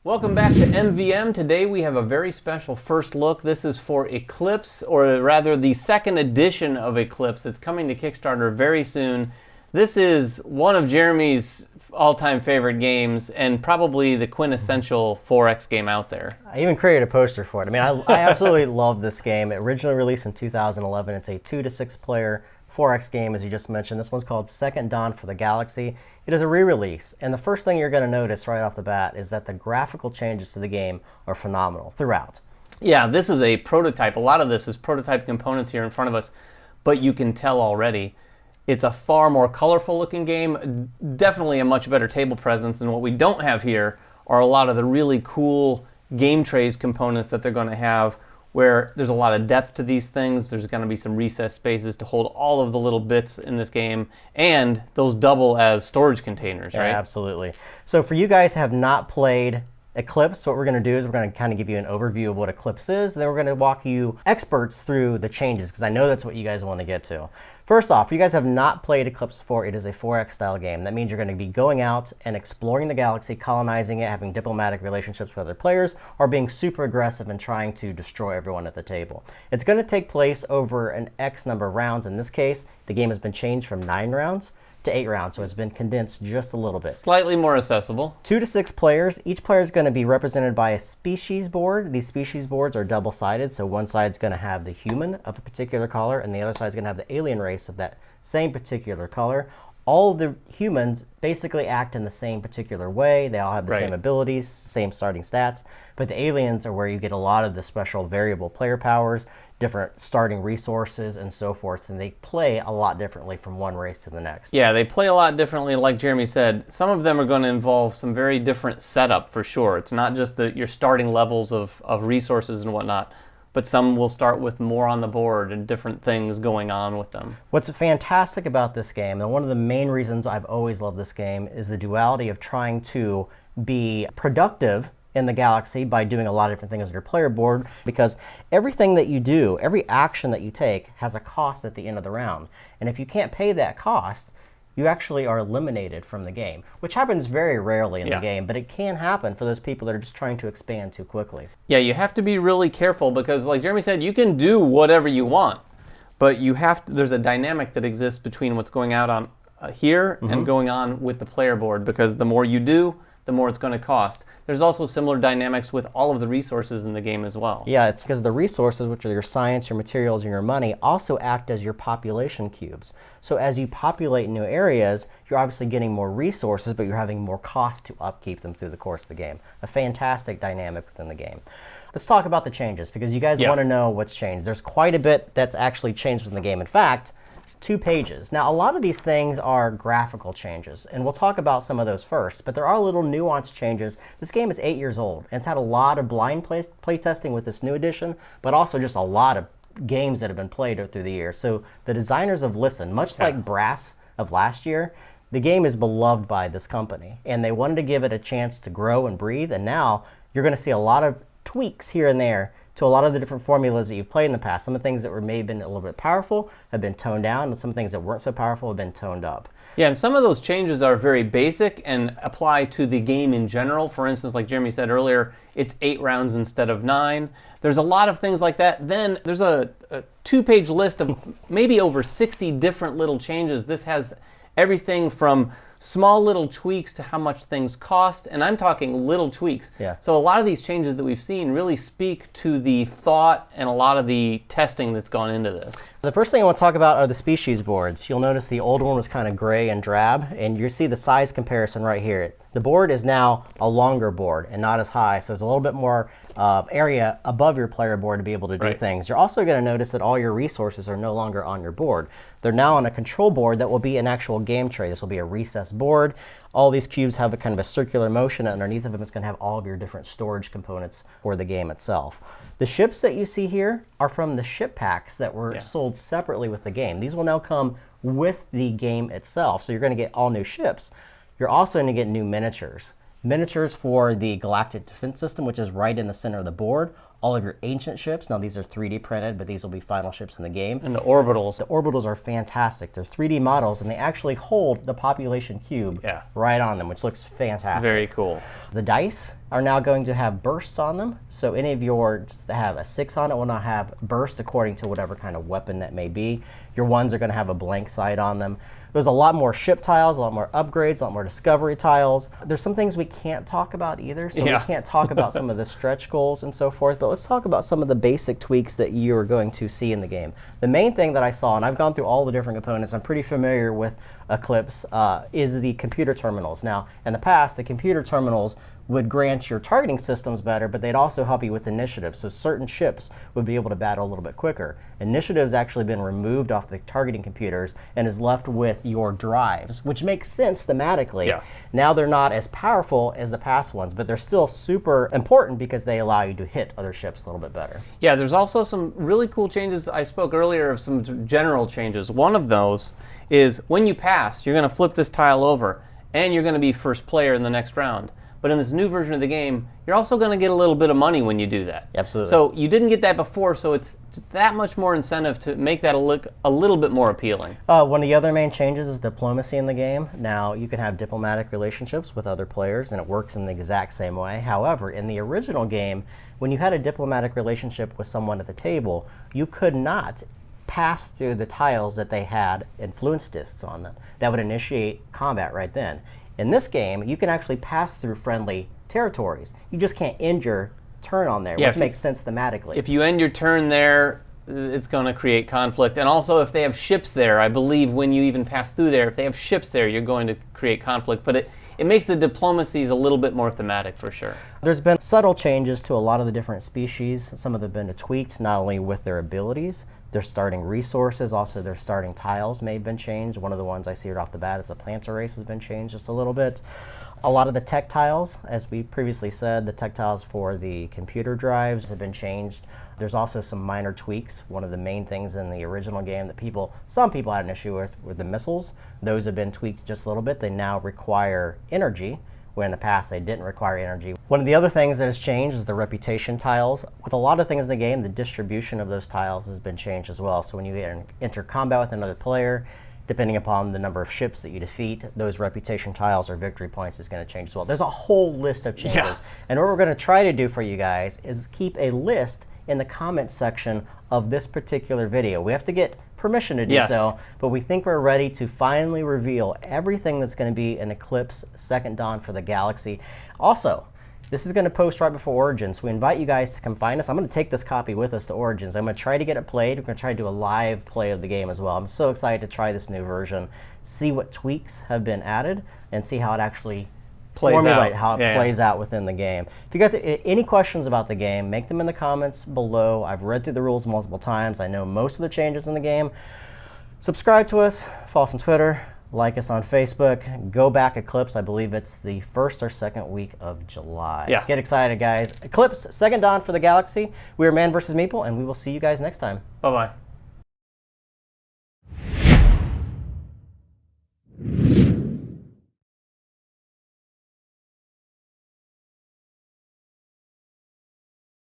Welcome back to MVM. Today we have a very special first look. This is for Eclipse, or rather the second edition of Eclipse. It's coming to Kickstarter very soon. This is one of Jeremy's all-time favorite games and probably the quintessential 4X game out there. I even created a poster for it. I mean, I absolutely love this game. It originally released in 2011. It's a 2 to 6 player 4X game, as you just mentioned. This one's called Second Dawn for the Galaxy. It is a re-release, and the first thing you're going to notice right off the bat is that the graphical changes to the game are phenomenal throughout. Yeah, this is a prototype. A lot of this is prototype components here in front of us, but you can tell already it's a far more colorful looking game, definitely a much better table presence, and what we don't have here are a lot of the really cool game trays components that they're going to have, where there's a lot of depth to these things. There's going to be some recessed spaces to hold all of the little bits in this game, and those double as storage containers, right? Yeah, absolutely. So for you guys who have not played Eclipse, what we're going to do is we're going to kind of give you an overview of what Eclipse is, and then we're going to walk you experts through the changes, because I know that's what you guys want to get to. First off, if you guys have not played Eclipse before, it is a 4X style game. That means you're going to be going out and exploring the galaxy, colonizing it, having diplomatic relationships with other players, or being super aggressive and trying to destroy everyone at the table. It's going to take place over an X number of rounds. In this case, the game has been changed from 9 rounds to 8 rounds, so it's been condensed just a little bit. Slightly more accessible. 2 to 6 players. Each player is going to be represented by a species board. These species boards are double-sided, so one side's going to have the human of a particular color, and the other side's going to have the alien race of that same particular color. All of the humans basically act in the same particular way. They all have the same abilities, same starting stats, but the aliens are where you get a lot of the special variable player powers, different starting resources, and so forth, and they play a lot differently from one race to the next. Yeah, they play a lot differently, like Jeremy said. Some of them are going to involve some very different setup for sure. It's not just your starting levels of resources and whatnot, but some will start with more on the board and different things going on with them. What's fantastic about this game, and one of the main reasons I've always loved this game, is the duality of trying to be productive in the galaxy by doing a lot of different things on your player board, because everything that you do, every action that you take, has a cost at the end of the round. And if you can't pay that cost, you actually are eliminated from the game, which happens very rarely in the game, but it can happen for those people that are just trying to expand too quickly. Yeah, you have to be really careful because, like Jeremy said, you can do whatever you want, but you have to, there's a dynamic that exists between what's going out on here and going on with the player board, because the more you do, the more it's going to cost. There's also similar dynamics with all of the resources in the game as well. Yeah, it's because the resources, which are your science, your materials, and your money, also act as your population cubes. So as you populate new areas, you're obviously getting more resources, but you're having more cost to upkeep them through the course of the game. A fantastic dynamic within the game. Let's talk about the changes, because you guys want to know what's changed. There's quite a bit that's actually changed within the game. In fact, 2 pages. Now, a lot of these things are graphical changes, and we'll talk about some of those first, but there are little nuanced changes. This game is 8 years old, and it's had a lot of blind play testing with this new edition, but also just a lot of games that have been played through the years. So the designers have listened, much like Brass of last year. The game is beloved by this company, and they wanted to give it a chance to grow and breathe, and now you're going to see a lot of tweaks here and there to a lot of the different formulas that you've played in the past. Some of the things that were maybe been a little bit powerful have been toned down, and some things that weren't so powerful have been toned up. Yeah, and some of those changes are very basic and apply to the game in general. For instance, like Jeremy said earlier, it's 8 rounds instead of 9. There's a lot of things like that. Then there's a 2-page list of maybe over 60 different little changes. This has everything from small little tweaks to how much things cost, and I'm talking little tweaks. Yeah. So a lot of these changes that we've seen really speak to the thought and a lot of the testing that's gone into this. The first thing I want to talk about are the species boards. You'll notice the old one was kind of gray and drab, and you see the size comparison right here. The board is now a longer board and not as high, so there's a little bit more area above your player board to be able to do things. You're also going to notice that all your resources are no longer on your board. They're now on a control board that will be an actual game tray. This will be a recessed board. All these cubes have a kind of a circular motion, and underneath of them it's going to have all of your different storage components for the game itself. The ships that you see here are from the ship packs that were sold separately with the game. These will now come with the game itself, so you're going to get all new ships. You're also going to get new miniatures. Miniatures for the Galactic Defense System, which is right in the center of the board. all of your ancient ships. Now these are 3D printed, but these will be final ships in the game. And the orbitals. The orbitals are fantastic. They're 3D models, and they actually hold the population cube right on them, which looks fantastic. Very cool. The dice are now going to have bursts on them, so any of yours that have a 6 on it will not have burst according to whatever kind of weapon that may be. Your ones are going to have a blank side on them. There's a lot more ship tiles, a lot more upgrades, a lot more discovery tiles. There's some things we can't talk about either, so we can't talk about some of the stretch goals and so forth, but let's talk about some of the basic tweaks that you're going to see in the game. The main thing that I saw, and I've gone through all the different components, I'm pretty familiar with Eclipse, is the computer terminals. Now, in the past, the computer terminals would grant your targeting systems better, but they'd also help you with initiative. So certain ships would be able to battle a little bit quicker. Initiative's actually been removed off the targeting computers and is left with your drives, which makes sense thematically. Yeah. Now they're not as powerful as the past ones, but they're still super important because they allow you to hit other ships a little bit better. Yeah, there's also some really cool changes. I spoke earlier of some general changes. One of those is when you pass, you're going to flip this tile over, and you're going to be first player in the next round. But in this new version of the game, you're also going to get a little bit of money when you do that. Absolutely. So you didn't get that before, so it's that much more incentive to make that look a little bit more appealing. One of the other main changes is diplomacy in the game. Now, you can have diplomatic relationships with other players, and it works in the exact same way. However, in the original game, when you had a diplomatic relationship with someone at the table, you could not pass through the tiles that they had influence discs on them. That would initiate combat right then. In this game, you can actually pass through friendly territories. You just can't end your turn on there, which makes sense thematically. If you end your turn there, it's going to create conflict. And also, if they have ships there, I believe when you even pass through there, if they have ships there, you're going to create conflict. But it makes the diplomacies a little bit more thematic for sure. There's been subtle changes to a lot of the different species. Some of them have been tweaked, not only with their abilities, their starting resources, also their starting tiles may have been changed. One of the ones I see right off the bat is the planter race has been changed just a little bit. A lot of the tech tiles, as we previously said, the tech tiles for the computer drives have been changed. There's also some minor tweaks. One of the main things in the original game that some people had an issue with were the missiles. Those have been tweaked just a little bit. They now require energy, where in the past they didn't require energy. One of the other things that has changed is the reputation tiles. With a lot of things in the game, the distribution of those tiles has been changed as well. So when you enter combat with another player, depending upon the number of ships that you defeat, those reputation tiles or victory points is going to change as well. There's a whole list of changes. Yeah. And what we're going to try to do for you guys is keep a list in the comments section of this particular video. We have to get permission to do so, but we think we're ready to finally reveal everything that's going to be in Eclipse Second Dawn for the Galaxy. Also, this is going to post right before Origins. We invite you guys to come find us. I'm going to take this copy with us to Origins. I'm going to try to get it played. We're going to try to do a live play of the game as well. I'm so excited to try this new version, see what tweaks have been added, and see how it actually plays out within the game. If you guys have any questions about the game, make them in the comments below. I've read through the rules multiple times. I know most of the changes in the game. Subscribe to us, follow us on Twitter, like us on Facebook. Go back Eclipse. I believe it's the 1st or 2nd week of July. Yeah. Get excited, guys. Eclipse Second Dawn for the Galaxy. We are Man Vs Meeple, and we will see you guys next time. Bye-bye.